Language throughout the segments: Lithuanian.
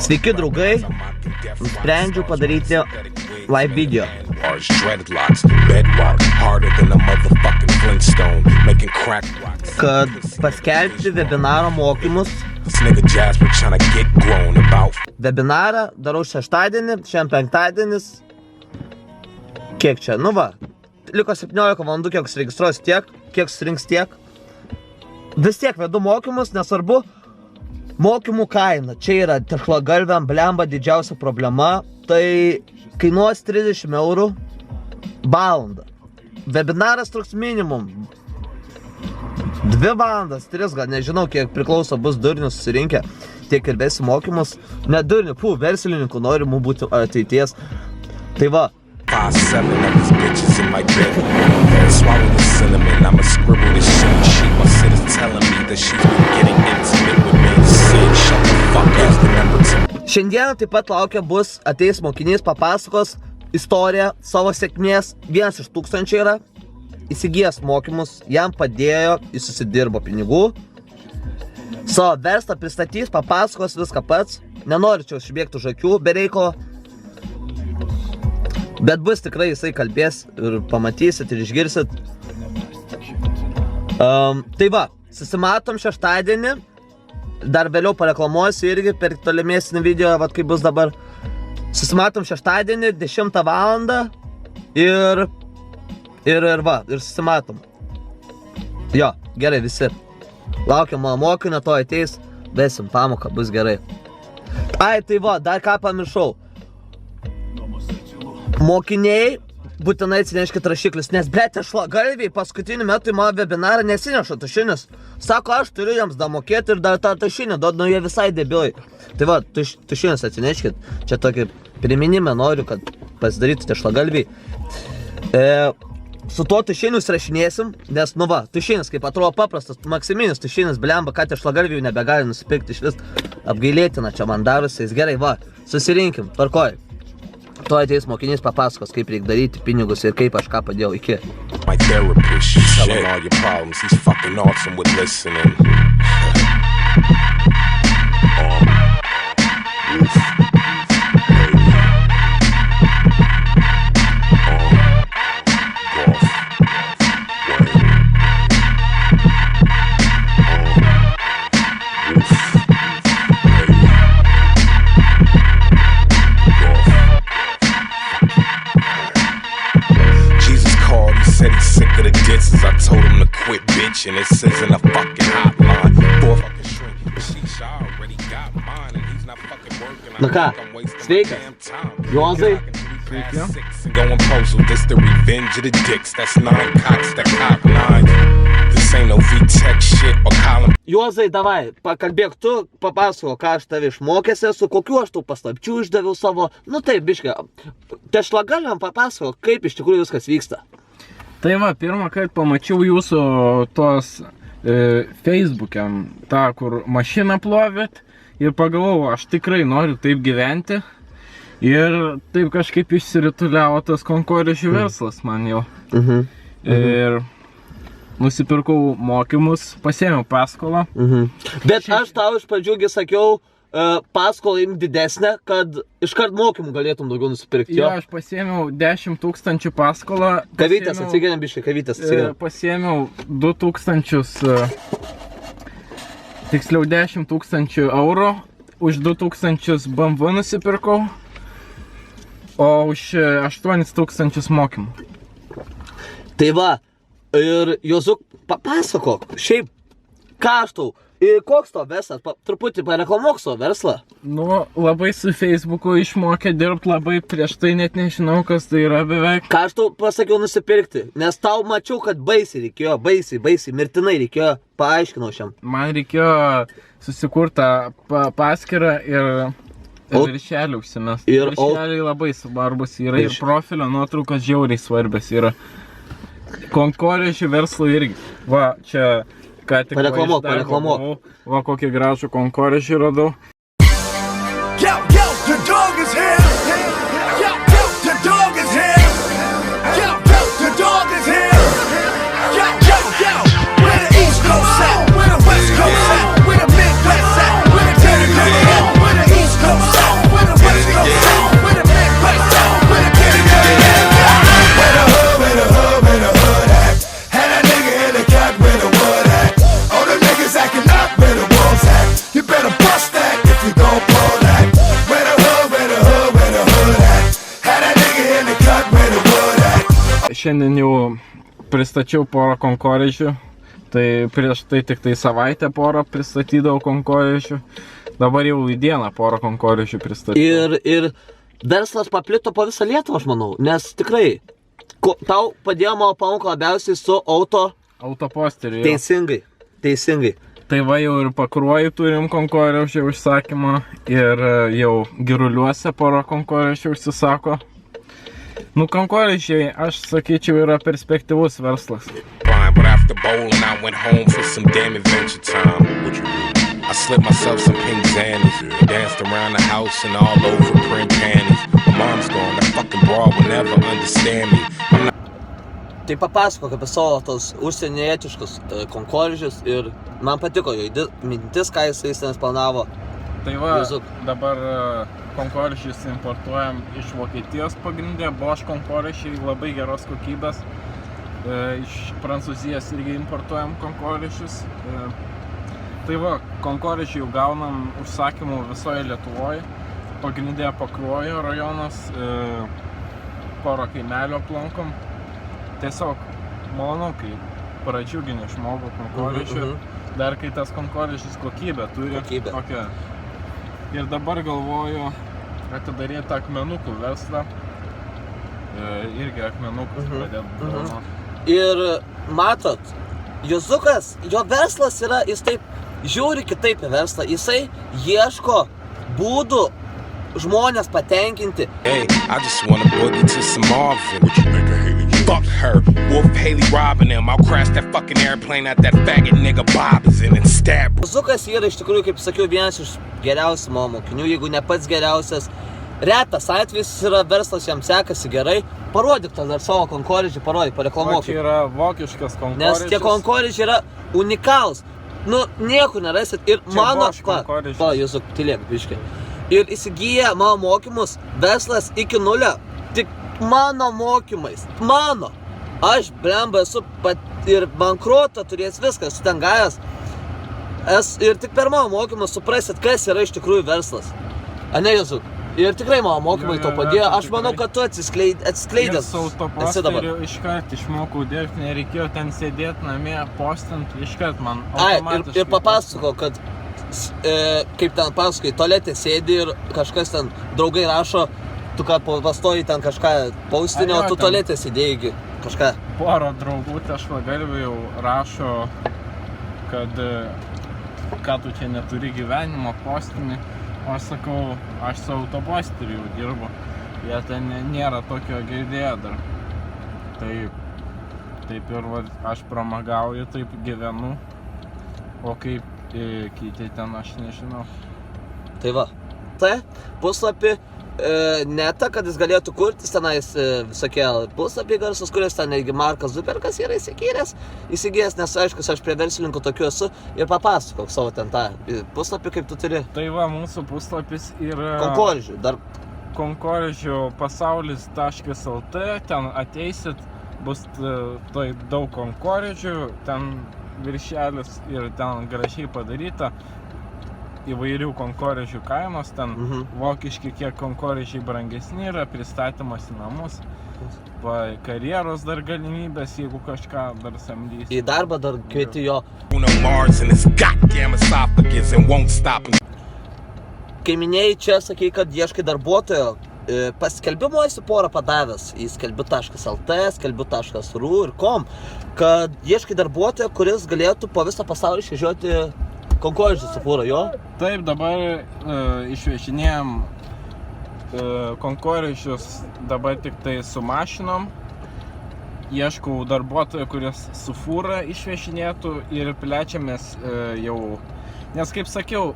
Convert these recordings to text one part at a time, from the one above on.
Sveiki draugai, nusprendžiau padaryti live video. Kad paskelbti webinaro mokymus. Webinarą darau šeštadienį, šiandien penktadienis. Kiek čia? Nu va, liko 17 valandų, kiek suregistruos tiek, kiek surinks tiek. Vis tiek vedu mokymus, nesvarbu. Mokymų kaina. Čia yra tešlagalviam blemba didžiausia problema. Tai kainuos 30 eurų valandą. Webinaras truks minimum 2 valandas, 3 gal, nežinau kiek priklauso bus durnių susirinkę. Tiek ir vesi mokymus. Ne durnių, verslininkų norimų būti ateities. Tai va. 5-7 of these bitches in my bed. Swallow the cinnamon, I'ma scribble this shit. She must sit is telling me that she's been getting intimate with me. Sid, shut the fuck up, remember to... Šiandien taip pat laukia bus, ateis mokinys, papasakos istoriją savo sėkmės. 1 iš 1000 yra, įsigijęs mokymus, jam padėjo, jis susidirbo pinigų. Savo verslą pristatys, papasakos viską pats. Nenoriu čia užbėgti už akių, be reikalo. Bet bus tikrai jisai kalbės ir pamatysit ir išgirsit. Tai va, susimatom šeštadienį. Dar vėliau pareklamuosiu irgi per tolimesnį video, vat kaip bus dabar. Susimatom šeštadienį, 10 valandą. Ir susimatom. Jo, gerai visi. Laukiam mano mokinio, to ateis. Vesim pamoką, bus gerai. Ai, tai va, dar ką pamiršau. Mokiniai, būtinai atsineškit rašiklius, nes blet, tešlagalviai paskutiniu metu į mano webinarą nesineša tušinis. Sako, aš turiu jiems damokėti ir dar tą tušinį duot, nu jie visai debilai. Tai va, tušinis atsineškit, čia tokį priminimą noriu, kad pasidarytų tešlagalviai. Su tuo tušinius rašinėsim, nes nu va, tušinis kaip atrodo paprastas, maksiminis tušinis, blemba, kad tešlagalviai nebegali nusipirkti iš vis apgailėtina čia man darusiais. Gerai, va, susirinkim, tvarkoj. To ateis mokinys papasakos, kaip reikia daryti pinigus ir kaip aš ką padėjau iki. My therapist, she tell him all your problems, he's fucking awesome with listening. I told him to quit bitching, this isn't a fucking hotline. For fucking shrink, sheesh, I already got mine and he's not fucking working. Nu ką, sveikas, Juozai. Sveiki. Going postal, this the revenge of the dicks, that's 9 cocks that cock 9. This ain't no V-Tech shit or column. Juozai, davai, pakalbėk tu, papasako, ką aš tave išmokęs esu, kokiu aš tau paslapčių išdaviau savo. Nu taip, biškai, tešlagalviam papasako, kaip iš tikrųjų viskas vyksta. Tai va, pirmą kartą pamačiau jūsų tos Facebook'e, tą, kur mašiną plovėt ir pagalvojau, aš tikrai noriu taip gyventi ir taip kažkaip išsirituliavo tas konkorėžių verslas man jau. Ir nusipirkau mokymus, pasiėmiau paskolą. Bet aš tau iš pradžių sakiau, paskolą imti didesnę, kad iškart mokymų galėtum daugiau nusipirkti. Jo, aš pasiėmiau 10 000 paskolą. Kavytės atsigėlėm biškai, kavytės atsigėlėm. Pasiėmiau 2000, tiksliau 10 000 eurų, už 2000 BMW nusipirkau, o už 8 000 mokymų. Tai va, ir Juozuk, papasakok, šiaip, ką aš tau? Ir koks to verslas? Truputį pareklamuok savo verslą. Nu, labai su Facebooku išmokė dirbti, labai prieš tai net nežinau, kas tai yra beveik. Ką aš tau pasakiau nusipirkti? Nes tau mačiau, kad baisiai reikėjo, baisiai, mirtinai reikėjo, paaiškinau šiam. Man reikėjo susikurtą paskyrą ir viršelį užsimest. Viršeliai labai svarbus yra ir profilio nuotraukos žiauriai svarbios yra. Konkorėžių verslo irgi. Va, čia ką tik Pareklamuok, va iš darbo pareklamuok. buvau. Va kokį gražų konkorėžį radau. Yo, the dog is here. Yo, the dog is here. Yo, the dog is here. Yo, where the East Coast at? Where the West Coast at? Where the Midwest at? Where the Connecticut at? Where the East Coast at? Where the West Coast at? Where the Midwest at? Where the Connecticut at? Where the hood at? Had a nigga in the cut where the wood at? All the niggas acting up where the wolves at? You better bust that if you gon' pull that. Where the hood at? Had a nigga in the cut where the wood at? Šiandien jau pristačiau porą konkorėžių. Tai prieš tai tik tai savaitę porą pristatydavau konkorėžių. Dabar jau į dieną porą konkorėžių pristatydavau. Ir verslas paplito po visą Lietuvą, aš manau, nes tikrai tau padėjo mano pamoka labiausiai su Autoposteriu. Teisingai. Tai va jau ir Pakruojį turim konkorėžių užsakymą ir jau Giruliuose porą konkorėžių užsisako. Nu, konkorėžiai, aš sakyčiau, yra perspektyvus verslas. But after bowling, I went home for some damn adventure time. What you do? I slipped myself some pink Xannies, danced around the house and all over print panties. My mom's gone, that fucking broad will never understand me. I'm not Tai papasakok apie savo tos užsienietiškus konkorėžius ir man patiko jo mintis, ką jisai ten planavo. Tai va, Jėzuk. dabar konkorėžius importuojam iš Vokietijos pagrindė, Bosch konkorėžiai labai geros kokybės. Iš Prancūzijos irgi importuojam konkorėžius. Tai va, konkorėžių gaunam užsakymų visoje Lietuvoje. Pagrindė Pakruojo rajonas, porą kaimelio aplankom. Tiesiog malonu, kai pradžiugini žmogų konkorėžių. Dar kai tas konkorėžis kokybę turi. Tokią. Ir dabar galvoju atidaryti akmenukų verslą. Irgi akmenukus pradėt dovanot. Ir matot, Juzukas, jo verslas yra, jis taip žiūri kitaip į verslą, jisai ieško būdų žmonės patenkinti. Hey, I just wanna boogie to some Marvin. What you think of Haley? Fuck her. Wolf Haley robbing them. I'll crash that fucking airplane at that faggot nigga Bob is in and stab her. Juzukas yra iš tikrųjų, kaip sakiau, vienas iš geriausių mano mokinių, jeigu ne pats geriausias. Retas atvejis yra verslas, jam sekasi gerai. Parodyk tą dar savo konkorėžį, parodyk, pareklamuok. Čia yra vokiškas konkorėžis. Nes tie konkorėžiai yra unikalūs. Nu, niekur nerasit. Ir Čia mano... Bosch konkorėžis. Va, Juzuk, tylėk, biškai. Ir įsigyja mano mokymus, verslas iki nulio. Tik mano mokymais. Mano. Aš, blemba, esu ir bankrotą turės viskas, esu ten gavęs. Ir tik per mano mokymus suprasit, kas yra iš tikrųjų verslas. Ane, Juzuk? Ir tikrai mano mokymai to padėjo. Aš manau, kad tu atsiskleidęs. Ir su autoposteriu iškart išmokau dirbti, nereikėjo ten sėdėti namie, postint, iškart man automatiškai. Ir papasako, kad kaip ten pasakai, tualete sėdi ir kažkas ten draugai rašo, tu ką pastoji ten kažką paustinio, o tu tualete sėdėjai kažką. Porą draugų tešlagalvių jau rašo, kad ką tu čia neturi gyvenimo postinį. O aš sakau, aš su autoposteriu jau dirbu. Jie ten nėra tokio girdėję dar. Taip ir va, aš pramagauju, taip gyvenu. O kaip kiti ten aš nežinau. Tai va. Tai puslapį neta, kad jis galėtų kurtis tenais visokie puslapį garsus, kuris ten netgi Markas Zuperkas yra įsigijęs, nes aiškus, aš prie verslininkų tokių esu ir papasakok savo ten tą puslapį, kaip tu turi. Tai va, mūsų puslapis yra konkorėžių, dar konkorėžių pasaulis.lt, ten ateisit, bus tai daug konkorėžių, ten viršelis ir ten gražiai padaryta. Įvairių konkorėžių kainos, ten vokiški kiek konkorėžiai brangesni yra, pristatymas į namus, karjeros dar galimybės, jeigu kažką dar samdys. Į darbą dar kvieti jo. Kai minėjai čia, sakei, kad ieškai darbuotojo, paskelbimo esi porą padavęs į skelbiu.lt, skelbiu.ru ir kom, kad ieškai darbuotojo, kuris galėtų po visą pasaulį išvežioti konkorėžius su fūra, jo? Taip, dabar išvežinėjom konkorėžius dabar tik tai su mašinom. ieškau darbuotojo, kuris su fūra išvešinėtų ir plečiamės jau. Nes kaip sakiau,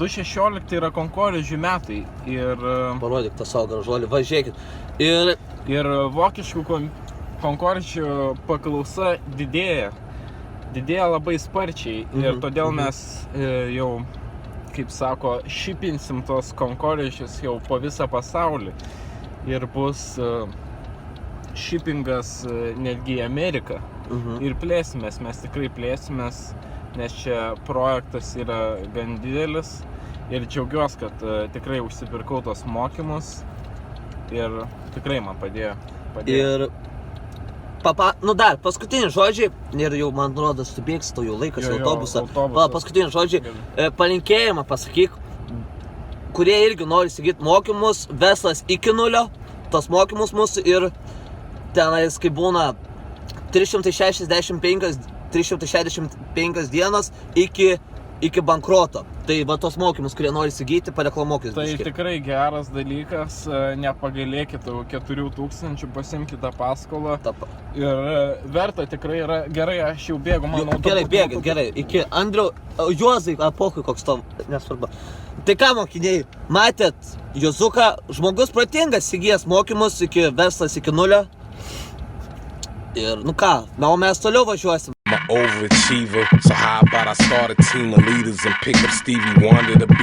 2016 yra konkorėžių metai ir... Parodyk tą savo gražuolį, važiuokit. Ir vokiškų konkorėžių paklausa didėja. Didėja labai sparčiai ir todėl mes jau, kaip sako, šipinsim tos konkorėžius jau po visą pasaulį. Ir bus šipingas netgi į Ameriką. Ir plėsimės, mes tikrai plėsimės, nes čia projektas yra gan didelis. Ir džiaugiuosi, kad tikrai užsipirkau tos mokymus ir tikrai man padėjo. Ir dar, paskutiniai žodžiai, ir jau man rodos, tu bėgsi, tau jau laikas į autobusą. Paskutiniai žodžiai, palinkėjimą pasakyk, kurie irgi nori įsigyti mokymus, verslas iki nulio, tos mokymus mūsų ir tenais, kai būna 365 dienas iki bankroto. Tai va tos mokymus, kurie nori įsigyti, pareklamuokit. Tai tikrai geras dalykas, nepagailėkit 4000, pasimkite paskolą. Ir verta tikrai yra, gerai, aš jau bėgu, manau. Gerai, bėgit, gerai, iki Andriau, Juozai, apokui koks tom, nesvarbu. Tai ką, mokiniai, matėt, Juozuką, žmogus protingas, įgijęs mokymus, verslas iki nulio. Ir, ką, o mes toliau važiuosim. I'm an overachiever, so how about I start a team of leaders and pick up Stevie Wonder to be